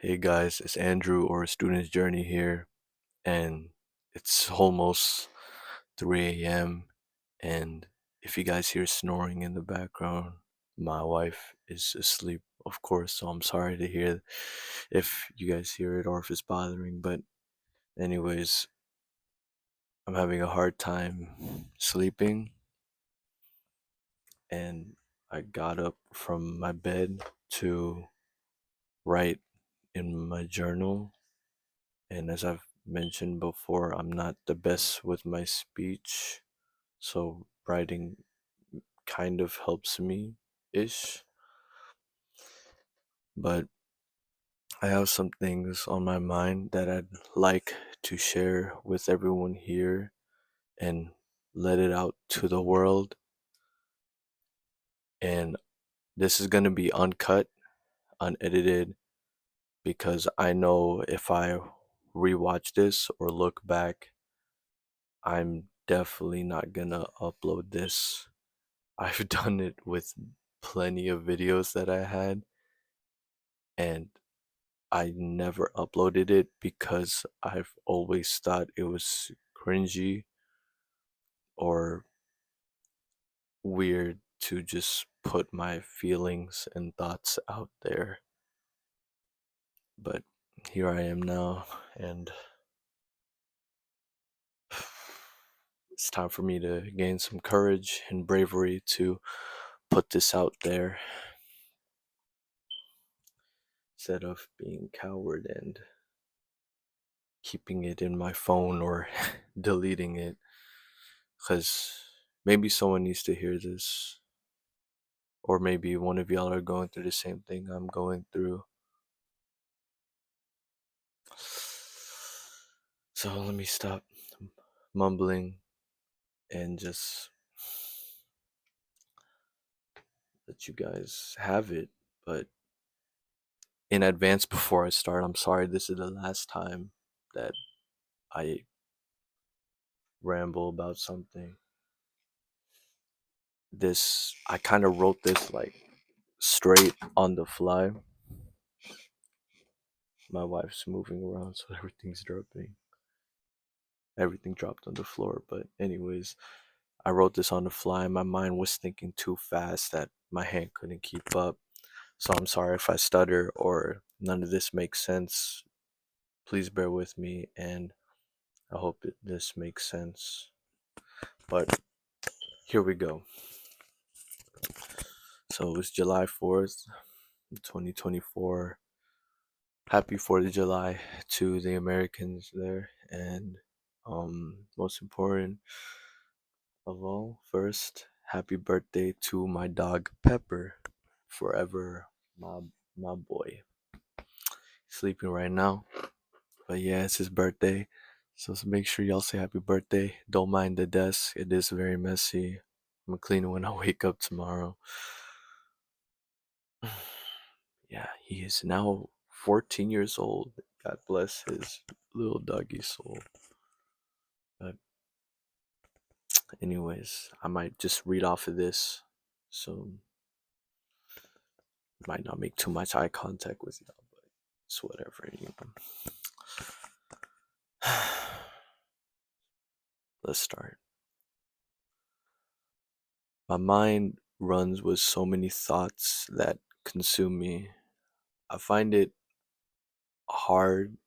Hey guys, it's Andrew or Student's Journey here, and it's almost 3 a.m. And if you guys hear snoring in the background, my wife is asleep, of course, so I'm sorry to hear if you guys hear it or if it's bothering. But, anyways, I'm having a hard time sleeping, and I got up from my bed to write in my journal. And as I've mentioned before, I'm not the best with my speech, so writing kind of helps me ish. But I have some things on my mind that I'd like to share with everyone here and let it out to the world. And this is going to be uncut, unedited, because I know if I rewatch this or look back, I'm definitely not gonna upload this. I've done it with plenty of videos that I had, and I never uploaded it because I've always thought it was cringy or weird to just put my feelings and thoughts out there. But here I am now, and it's time for me to gain some courage and bravery to put this out there instead of being coward and keeping it in my phone or deleting it, because maybe someone needs to hear this, or maybe one of y'all are going through the same thing I'm going through. So let me stop mumbling and just let you guys have it. But in advance, before I start, I'm sorry this is the last time that I ramble about something. I kind of wrote this like straight on the fly. My wife's moving around, so everything's dropping. Everything dropped on the floor. But, anyways, I wrote this on the fly. My mind was thinking too fast that my hand couldn't keep up. So, I'm sorry if I stutter or none of this makes sense. Please bear with me, and I hope this makes sense. But here we go. So, it was July 4th, 2024. Happy 4th of July to the Americans there. And most important of all, first, happy birthday to my dog Pepper. Forever my boy. Sleeping right now. But yeah, it's his birthday. So make sure y'all say happy birthday. Don't mind the desk. It is very messy. I'm gonna clean it when I wake up tomorrow. Yeah, he is now 14 years old. God bless his little doggy soul. But anyways, I might just read off of this. So might not make too much eye contact with y'all, but it's whatever, Let's start. My mind runs with so many thoughts that consume me. I find it hard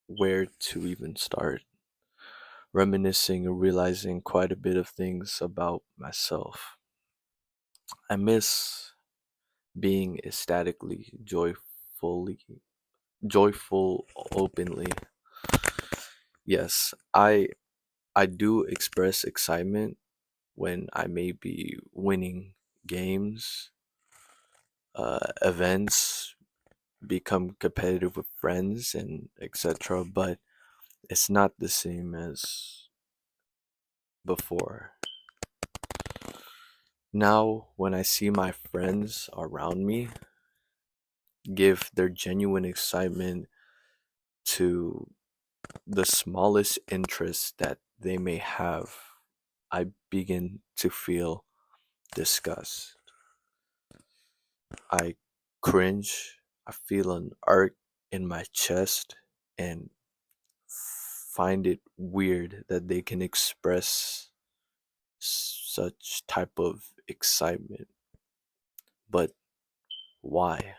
where to even start. Reminiscing and realizing quite a bit of things about myself. I miss being ecstatically joyful openly. Yes, I do express excitement when I may be winning games, events, become competitive with friends, and etc. But it's not the same as before. Now, when I see my friends around me give their genuine excitement to the smallest interest that they may have, I begin to feel disgust. I cringe. I feel an arc in my chest and find it weird that they can express such type of excitement. But why?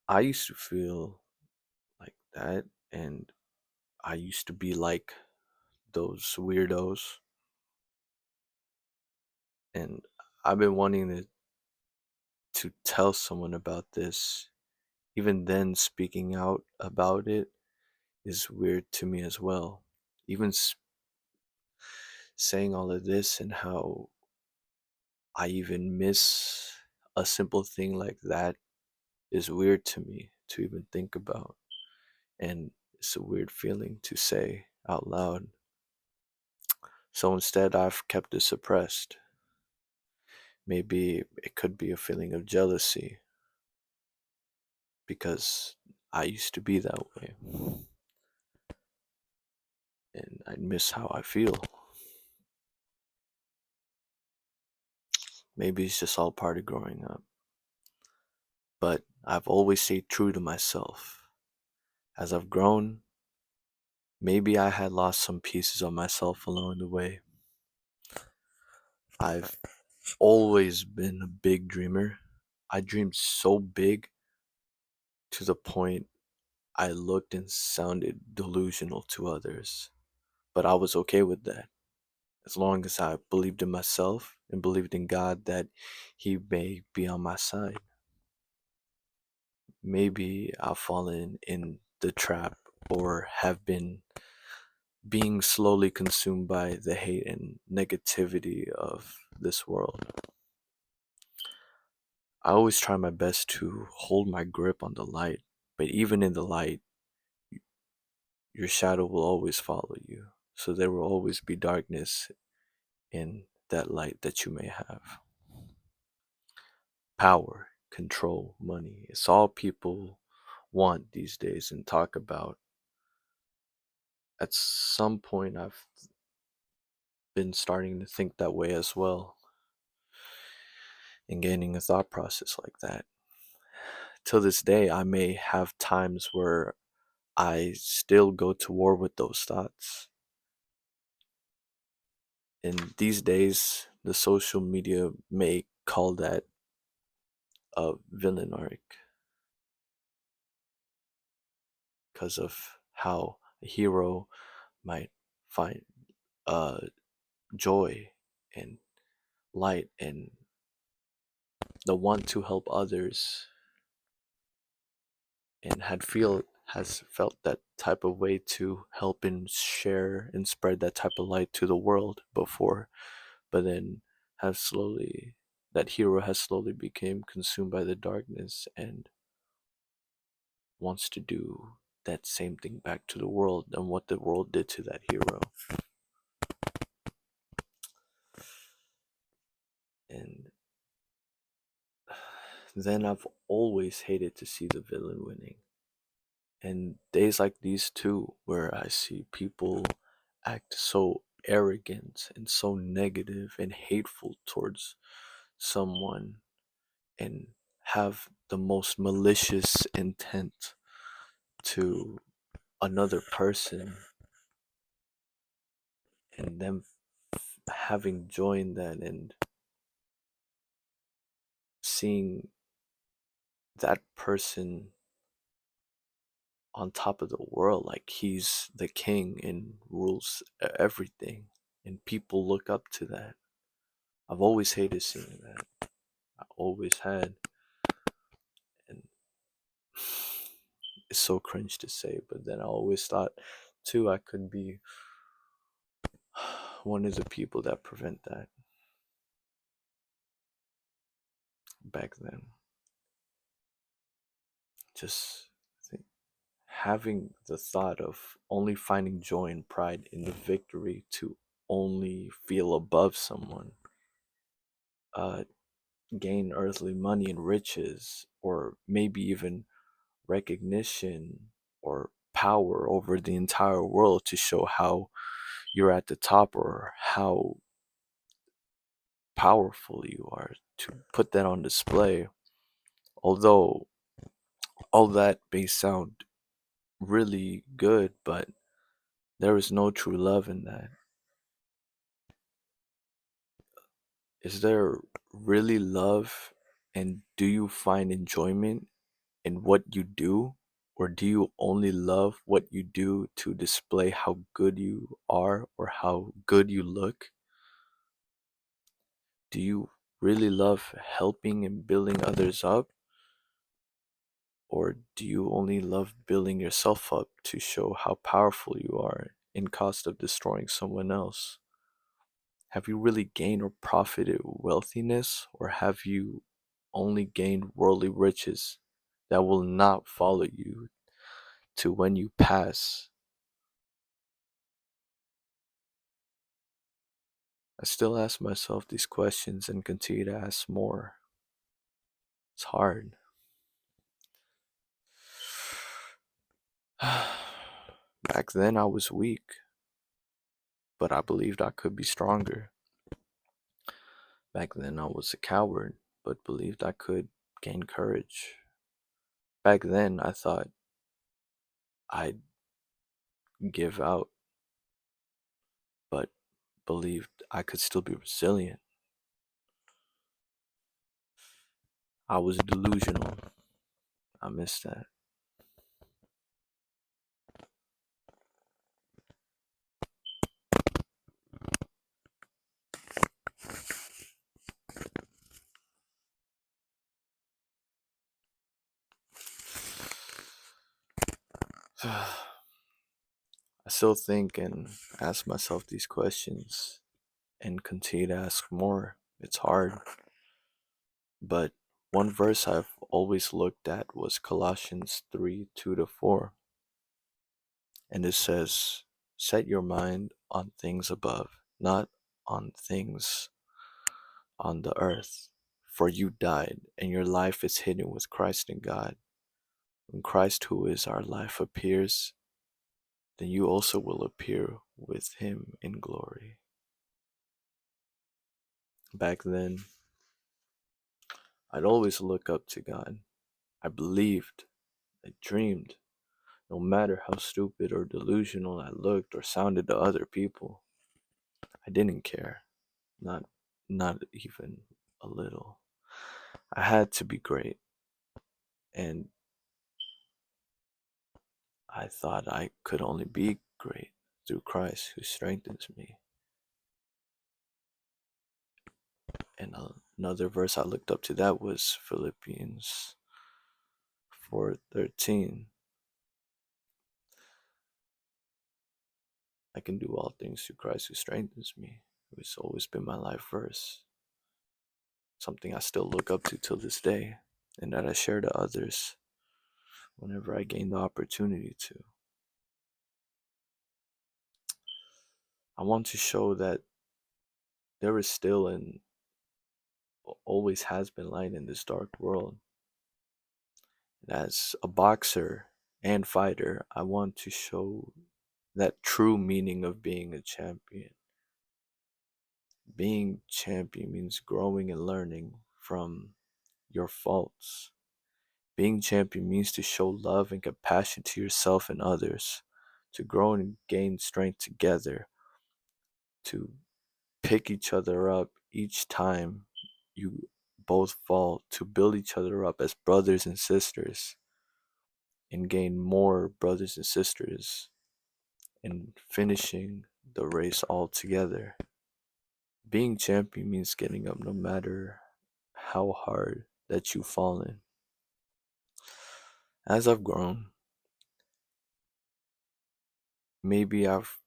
I used to feel like that, and I used to be like those weirdos, and I've been wanting to tell someone about this. Even then, speaking out about it is weird to me as well. Even saying all of this and how I even miss a simple thing like that is weird to me to even think about. And it's a weird feeling to say out loud. So instead, I've kept it suppressed. Maybe it could be a feeling of jealousy because I used to be that way and I miss how I feel. Maybe it's just all part of growing up. But I've always stayed true to myself. As I've grown, maybe I had lost some pieces of myself along the way. I've always been a big dreamer. I dreamed so big to the point I looked and sounded delusional to others. But I was okay with that. As long as I believed in myself and believed in God that He may be on my side. Maybe I've fallen in the trap or have been being slowly consumed by the hate and negativity of this world. I always try my best to hold my grip on the light, but even in the light, your shadow will always follow you. So there will always be darkness in that light that you may have. Power, control, money. It's all people want these days and talk about. At some point, I've been starting to think that way as well and gaining a thought process like that. Till this day, I may have times where I still go to war with those thoughts. And these days, the social media may call that a villain arc because of how a hero might find uh, joy and light and the want to help others and has felt that type of way to help and share and spread that type of light to the world before, but then have slowly that hero has slowly become consumed by the darkness and wants to do that same thing back to the world and what the world did to that hero. And then I've always hated to see the villain winning. And days like these too, where I see people act so arrogant and so negative and hateful towards someone and have the most malicious intent to another person and them having joy in that and seeing that person on top of the world like he's the king and rules everything and people look up to that. I've always hated seeing that. I always had, and it's so cringe to say, but then I always thought too I could be one of the people that prevent that back then. Just think, having the thought of only finding joy and pride in the victory to only feel above someone, uh, gain earthly money and riches, or maybe even recognition or power over the entire world to show how you're at the top or how powerful you are, to put that on display. Although All that may sound really good, but there is no true love in that. Is there really love? And do you find enjoyment in what you do? Or do you only love what you do to display how good you are or how good you look? Do you really love helping and building others up? Or do you only love building yourself up to show how powerful you are in cost of destroying someone else? Have you really gained or profited wealthiness, or have you only gained worldly riches that will not follow you to when you pass? I still ask myself these questions and continue to ask more. It's hard. Back then I was weak, but I believed I could be stronger. Back then I was a coward, but believed I could gain courage. Back then I thought I'd give out, but believed I could still be resilient. I was delusional. I missed that. I still think and ask myself these questions and continue to ask more. It's hard. But one verse I've always looked at was Colossians 3 2 to 4. And it says, set your mind on things above, not on things on the earth. For you died, and your life is hidden with Christ in God. When Christ, who is our life, appears, then you also will appear with him in glory. Back then, I'd always look up to God. I believed, I dreamed, no matter how stupid or delusional I looked or sounded to other people. I didn't care, not not even a little. I had to be great, and I thought I could only be great through Christ who strengthens me. And another verse I looked up to that was Philippians 4:13. I can do all things through Christ who strengthens me. It's always been my life verse. Something I still look up to till this day, and that I share to others whenever I gain the opportunity to. I want to show that there is still and always has been light in this dark world. And as a boxer and fighter, I want to show that true meaning of being a champion. Being champion means growing and learning from your faults. Being champion means to show love and compassion to yourself and others, to grow and gain strength together, to pick each other up each time you both fall, to build each other up as brothers and sisters and gain more brothers and sisters and finishing the race all together. Being champion means getting up no matter how hard that you've fallen. As I've grown, maybe I've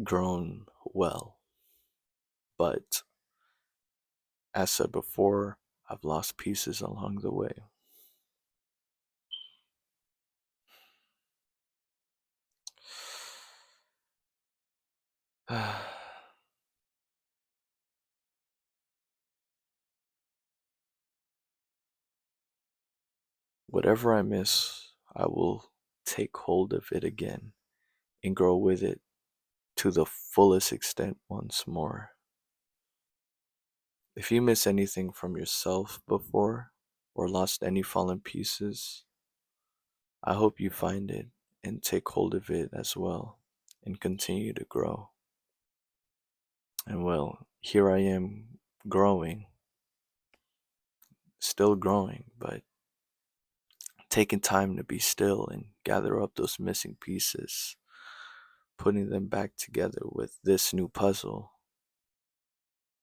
grown well, but as said before, I've lost pieces along the way. Whatever I miss, I will take hold of it again and grow with it to the fullest extent once more. If you miss anything from yourself before or lost any fallen pieces, I hope you find it and take hold of it as well and continue to grow. And well, here I am growing, still growing, but taking time to be still and gather up those missing pieces, putting them back together with this new puzzle.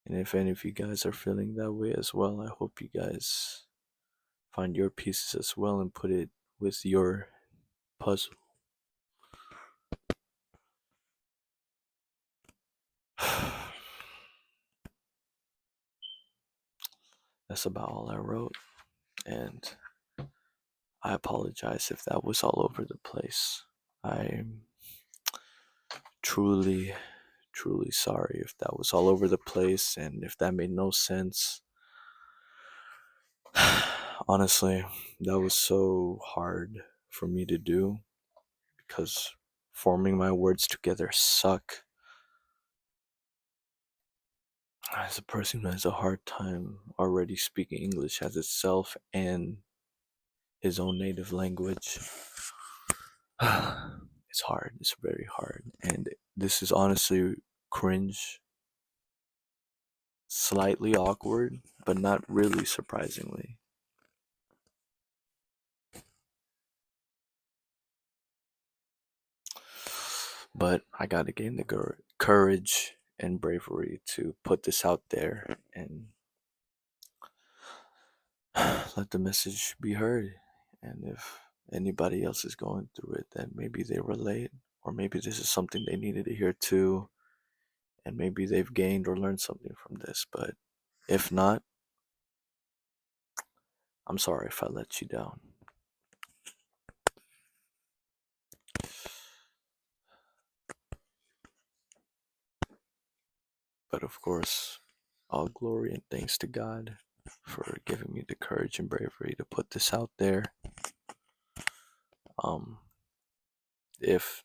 And if any of you guys are feeling that way as well, I hope you guys find your pieces as well and put it with your puzzle. That's about all I wrote, and I apologize if that was all over the place. I'm truly, truly sorry if that was all over the place and if that made no sense. Honestly, that was so hard for me to do because forming my words together suck. As a person who has a hard time already speaking English as itself and his own native language, it's hard. It's very hard. And this is honestly cringe, slightly awkward, but not really surprisingly. But I gotta gain the courage and bravery to put this out there and let the message be heard. And if anybody else is going through it, then maybe they relate, or maybe this is something they needed to hear too, and maybe they've gained or learned something from this. But if not, I'm sorry if I let you down. But of course, all glory and thanks to God for giving me the courage and bravery to put this out there. Um, if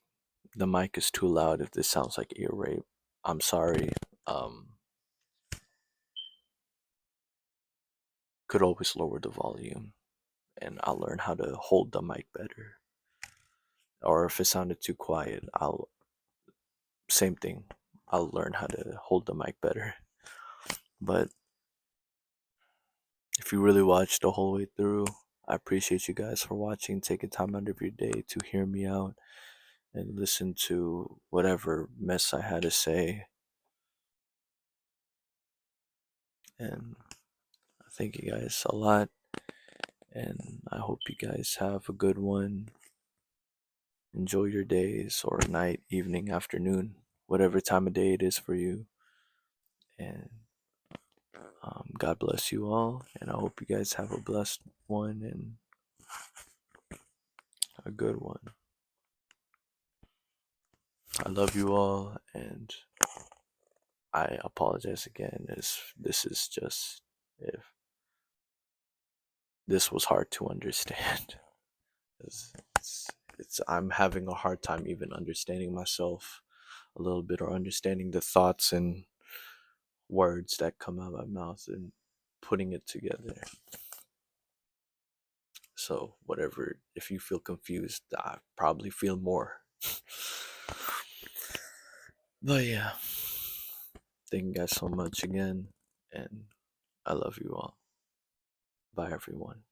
the mic is too loud, if this sounds like ear rape, I'm sorry. Could always lower the volume and I'll learn how to hold the mic better. Or if it sounded too quiet, same thing. I'll learn how to hold the mic better. But if you really watched the whole way through, I appreciate you guys for watching, taking time out of your day to hear me out and listen to whatever mess I had to say. And I thank you guys a lot. And I hope you guys have a good one. Enjoy your days or night, evening, afternoon, whatever time of day it is for you. And God bless you all. And I hope you guys have a blessed one and a good one. I love you all. And I apologize again as this is just, if this was hard to understand. It's, I'm having a hard time even understanding myself a little bit, or understanding the thoughts and words that come out of my mouth and putting it together. So whatever, if you feel confused, I probably feel more. But yeah, thank you guys so much again, and I love you all. Bye everyone.